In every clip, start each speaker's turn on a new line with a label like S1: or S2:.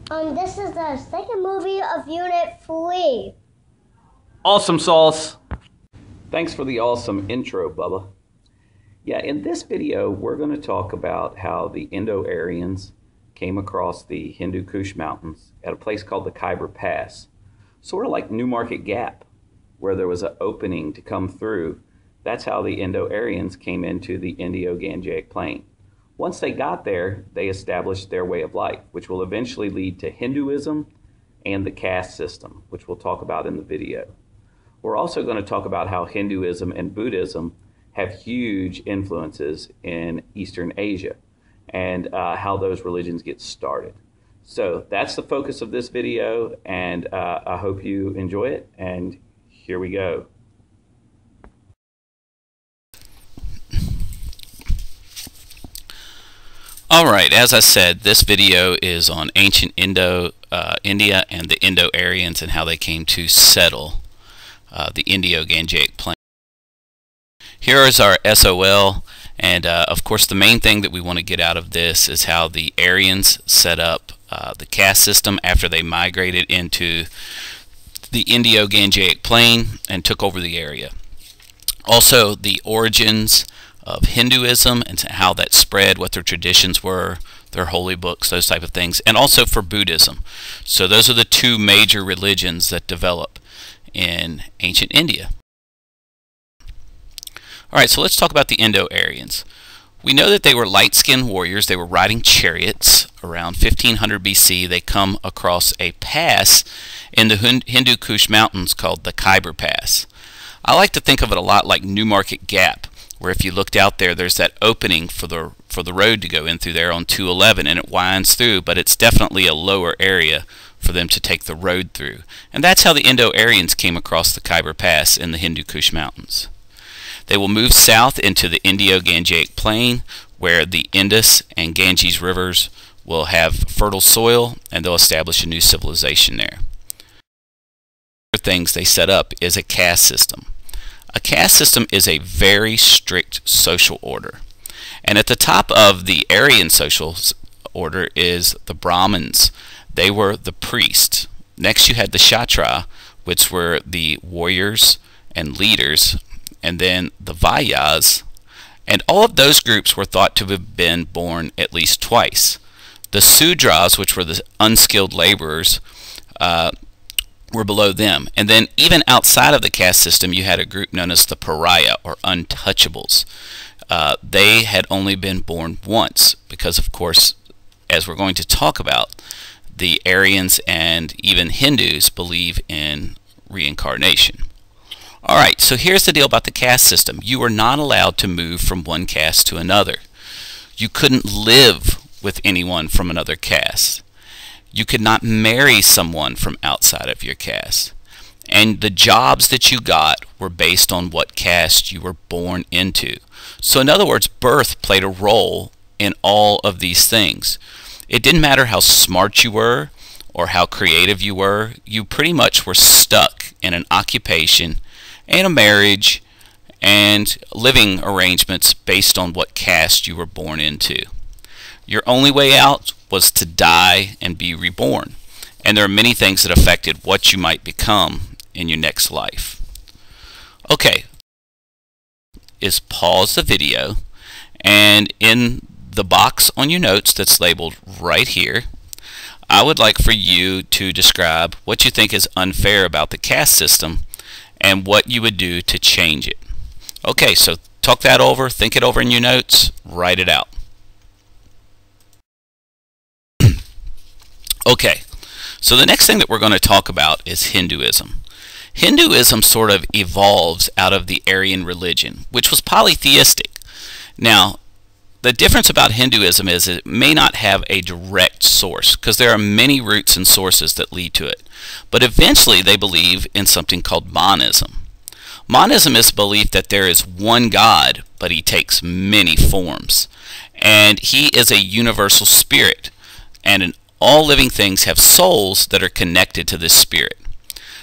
S1: This is the second movie of Unit 3.
S2: Awesome sauce. Thanks for the awesome intro, Bubba. Yeah, in this video, we're going to talk about how the Indo-Aryans came across the Hindu Kush Mountains at a place called the Khyber Pass. Sort of like Newmarket Gap, where there was an opening to come through. That's how the Indo-Aryans came into the Indo-Gangetic Plain. Once they got there, they established their way of life, which will eventually lead to Hinduism and the caste system, which we'll talk about in the video. We're also going to talk about how Hinduism and Buddhism have huge influences in Eastern Asia and how those religions get started. So that's the focus of this video, and I hope you enjoy it, and here we go.
S3: Alright, as I said, this video is on ancient India and the Indo-Aryans and how they came to settle the Indo-Gangetic Plain. Here is our SOL, and of course the main thing that we want to get out of this is how the Aryans set up the caste system after they migrated into the Indo-Gangetic Plain and took over the area. Also, the origins of Hinduism and how that spread, what their traditions were, their holy books, those type of things, and also for Buddhism. So those are the two major religions that develop in ancient India. Alright, so let's talk about the Indo-Aryans. We know that they were light-skinned warriors. They were riding chariots. Around 1500 BC, they come across a pass in the Hindu Kush Mountains called the Khyber Pass. I like to think of it a lot like Newmarket Gap, where if you looked out there, there's that opening for the road to go in through there on 211, and it winds through, but it's definitely a lower area for them to take the road through. And that's how the Indo-Aryans came across the Khyber Pass in the Hindu Kush Mountains. They will move south into the Indo-Gangetic Plain, where the Indus and Ganges rivers will have fertile soil, and they'll establish a new civilization there. Other things they set up is a caste system. A caste system is a very strict social order. And at the top of the Aryan social order is the Brahmins. They were the priests. Next you had the Kshatriya, which were the warriors and leaders, and then the Vaisyas. And all of those groups were thought to have been born at least twice. The Sudras, which were the unskilled laborers, were below them. And then even outside of the caste system, you had a group known as the pariah, or untouchables. They had only been born once because, of course, as we're going to talk about, the Aryans and even Hindus believe in reincarnation. Alright, so here's the deal about the caste system. You were not allowed to move from one caste to another. You couldn't live with anyone from another caste. You could not marry someone from outside of your caste. And the jobs that you got were based on what caste you were born into. So in other words, birth played a role in all of these things. It didn't matter how smart you were or how creative you were. You pretty much were stuck in an occupation and a marriage and living arrangements based on what caste you were born into. Your only way out was to die and be reborn. And there are many things that affected what you might become in your next life. Okay, is pause the video, and in the box on your notes that's labeled right here, I would like for you to describe what you think is unfair about the caste system and what you would do to change it. Okay, so talk that over, think it over in your notes, write it out. Okay, so the next thing that we're going to talk about is Hinduism. Hinduism sort of evolves out of the Aryan religion, which was polytheistic. Now, the difference about Hinduism is it may not have a direct source, because there are many roots and sources that lead to it. But eventually they believe in something called monism. Monism is the belief that there is one God, but he takes many forms. And he is a universal spirit, and all living things have souls that are connected to this spirit.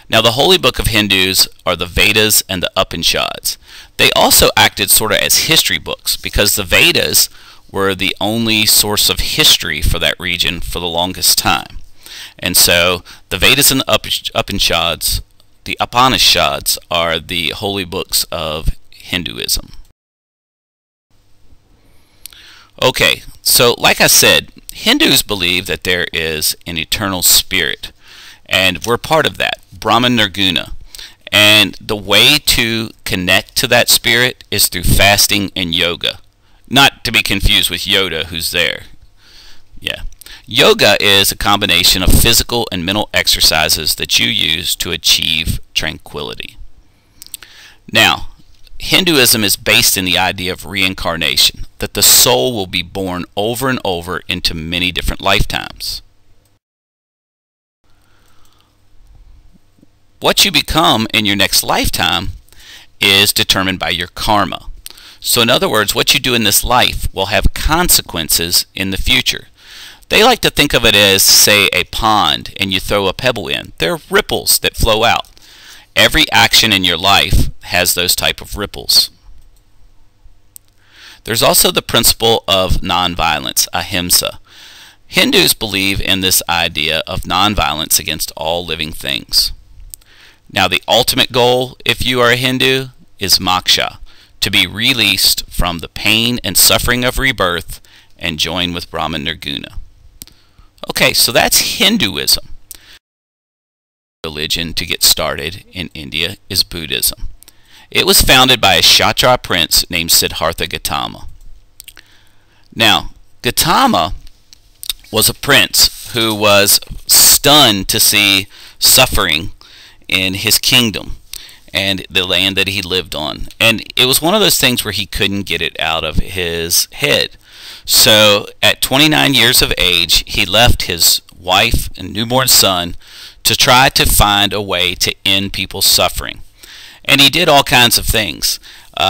S3: Now, the holy book of Hindus are the Vedas and the Upanishads. They also acted sort of as history books because the Vedas were the only source of history for that region for the longest time. And so the Vedas and the Upanishads are the holy books of Hinduism. Okay, so like I said, Hindus believe that there is an eternal spirit, and we're part of that, Brahman Nirguna. And the way to connect to that spirit is through fasting and yoga. Not to be confused with Yoda, who's there. Yeah. Yoga is a combination of physical and mental exercises that you use to achieve tranquility. Now, Hinduism is based in the idea of reincarnation, that the soul will be born over and over into many different lifetimes. What you become in your next lifetime is determined by your karma. So in other words, what you do in this life will have consequences in the future. They like to think of it as, say, a pond, and you throw a pebble in. There are ripples that flow out. Every action in your life has those type of ripples. There's also the principle of nonviolence, ahimsa. Hindus believe in this idea of nonviolence against all living things. Now, the ultimate goal, if you are a Hindu, is moksha, to be released from the pain and suffering of rebirth and join with Brahman Nirguna. Okay, so that's Hinduism. Religion to get started in India is Buddhism. It was founded by a Kshatriya prince named Siddhartha Gautama. Now, Gautama was a prince who was stunned to see suffering in his kingdom and the land that he lived on. And it was one of those things where he couldn't get it out of his head. So at 29 years of age, he left his wife and newborn son to try to find a way to end people's suffering. And he did all kinds of things.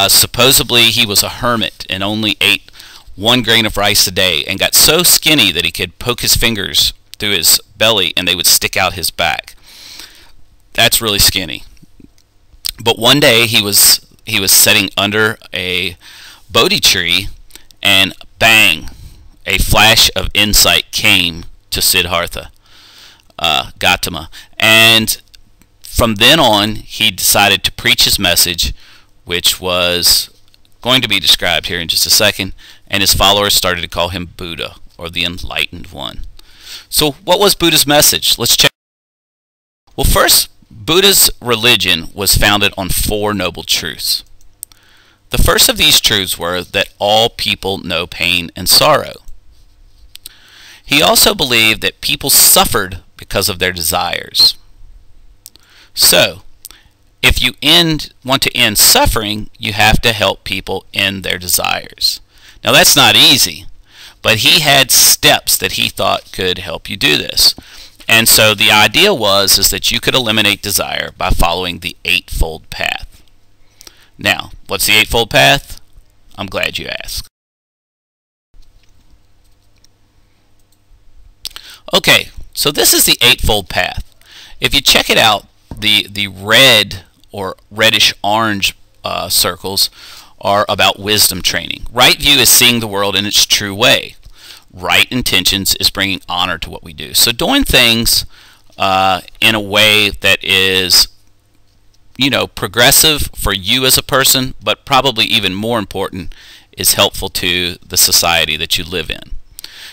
S3: Supposedly he was a hermit and only ate 1 grain of rice a day and got so skinny that he could poke his fingers through his belly and they would stick out his back. That's really skinny. But one day he was sitting under a Bodhi tree, and bang, a flash of insight came to Siddhartha Gautama. And from then on, he decided to preach his message, which was going to be described here in just a second, and his followers started to call him Buddha, or the Enlightened One. So what was Buddha's message? Let's check. Well, first, Buddha's religion was founded on 4 noble truths. The first of these truths were that all people know pain and sorrow. He also believed that people suffered because of their desires. So, if you want to end suffering, you have to help people end their desires. Now that's not easy, but he had steps that he thought could help you do this. And so the idea was that you could eliminate desire by following the Eightfold Path. Now, what's the Eightfold Path? I'm glad you asked. Okay, so this is the Eightfold Path. If you check it out, the red or reddish-orange circles are about wisdom training. Right view is seeing the world in its true way. Right intentions is bringing honor to what we do. So doing things in a way that is, progressive for you as a person, but probably even more important, is helpful to the society that you live in.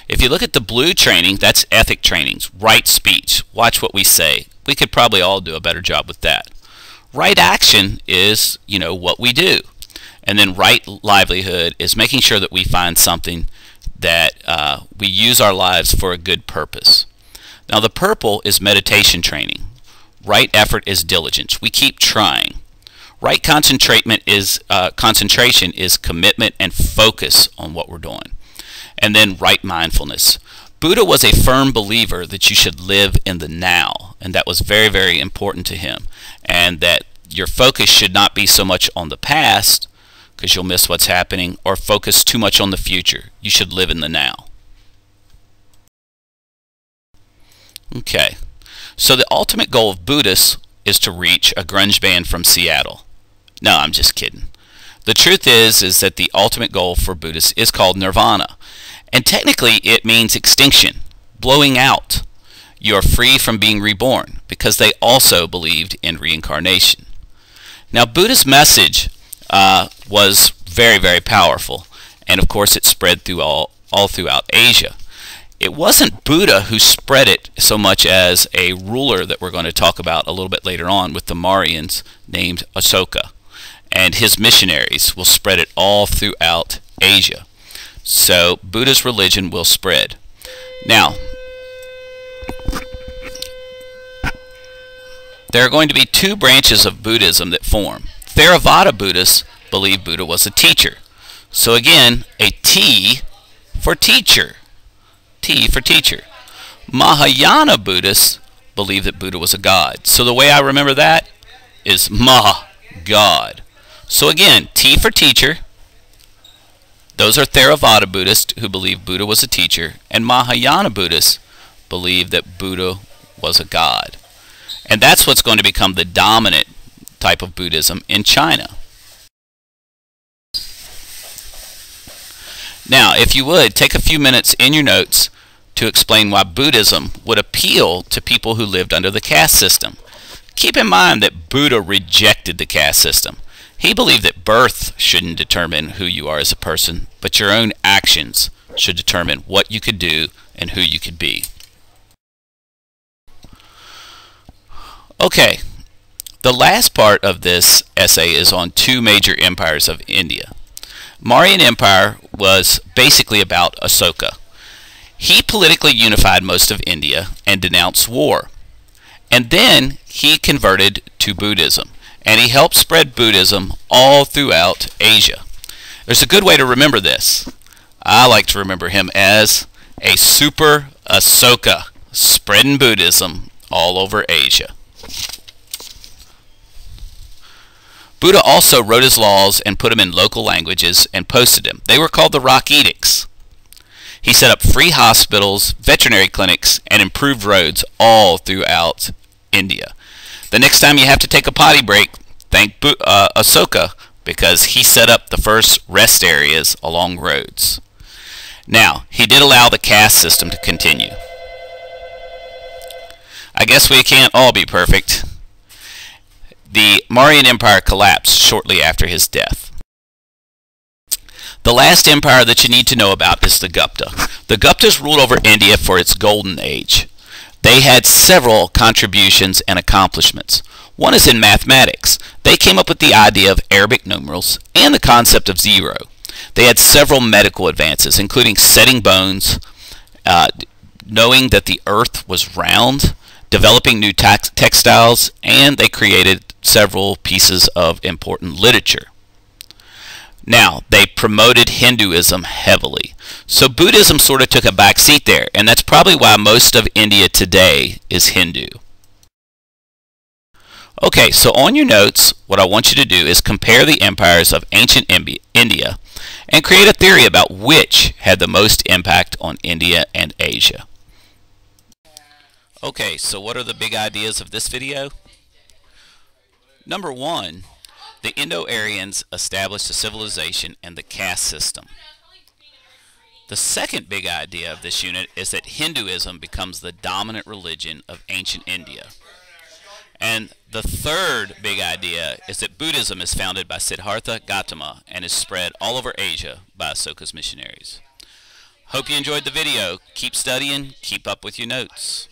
S3: If you look at the blue training, that's ethic trainings, right speech, watch what we say. We could probably all do a better job with that. Right action is, what we do. And then right livelihood is making sure that we find something that we use our lives for a good purpose. Now the purple is meditation training. Right effort is diligence. We keep trying. Right concentration is commitment and focus on what we're doing. And then right mindfulness. Buddha was a firm believer that you should live in the now, and that was very, very important to him. And that your focus should not be so much on the past, because you'll miss what's happening, or focus too much on the future. You should live in the now. Okay, so the ultimate goal of Buddhists is to reach a grunge band from Seattle. No, I'm just kidding. The truth is that the ultimate goal for Buddhists is called nirvana. And technically it means extinction, blowing out. you are free from being reborn, because they also believed in reincarnation. Now, Buddha's message was very, very powerful, and of course it spread through all throughout Asia. It wasn't Buddha who spread it so much as a ruler that we're going to talk about a little bit later on with the Mauryans named Ashoka, and his missionaries will spread it all throughout Asia. So Buddha's religion will spread. Now, there are going to be two branches of Buddhism that form. Theravada Buddhists believe Buddha was a teacher. So again, a T for teacher. T for teacher. Mahayana Buddhists believe that Buddha was a god. So the way I remember that is Ma, God. So again, T for teacher. Those are Theravada Buddhists who believe Buddha was a teacher, and Mahayana Buddhists believe that Buddha was a god. And that's what's going to become the dominant type of Buddhism in China. Now, if you would, take a few minutes in your notes to explain why Buddhism would appeal to people who lived under the caste system. Keep in mind that Buddha rejected the caste system. He believed that birth shouldn't determine who you are as a person, but your own actions should determine what you could do and who you could be. Okay, the last part of this essay is on two major empires of India. Mauryan Empire was basically about Ashoka. He politically unified most of India and denounced war. And then he converted to Buddhism, and he helped spread Buddhism all throughout Asia. There's a good way to remember this. I like to remember him as a super Ashoka, spreading Buddhism all over Asia. Buddha also wrote his laws and put them in local languages and posted them. They were called the Rock Edicts. He set up free hospitals, veterinary clinics, and improved roads all throughout India. The next time you have to take a potty break, thank Ashoka, because he set up the first rest areas along roads. Now, he did allow the caste system to continue. I guess we can't all be perfect. The Mauryan Empire collapsed shortly after his death. The last empire that you need to know about is the Gupta. The Guptas ruled over India for its golden age. They had several contributions and accomplishments. One is in mathematics. They came up with the idea of Arabic numerals and the concept of zero. They had several medical advances, including setting bones, knowing that the earth was round, developing new textiles, and they created several pieces of important literature. Now, they promoted Hinduism heavily. So Buddhism sort of took a back seat there, and that's probably why most of India today is Hindu. Okay, so on your notes, what I want you to do is compare the empires of ancient India and create a theory about which had the most impact on India and Asia. Okay, so what are the big ideas of this video? Number one, the Indo-Aryans established a civilization and the caste system. The second big idea of this unit is that Hinduism becomes the dominant religion of ancient India. And the third big idea is that Buddhism is founded by Siddhartha Gautama and is spread all over Asia by Ashoka's missionaries. Hope you enjoyed the video. Keep studying, keep up with your notes.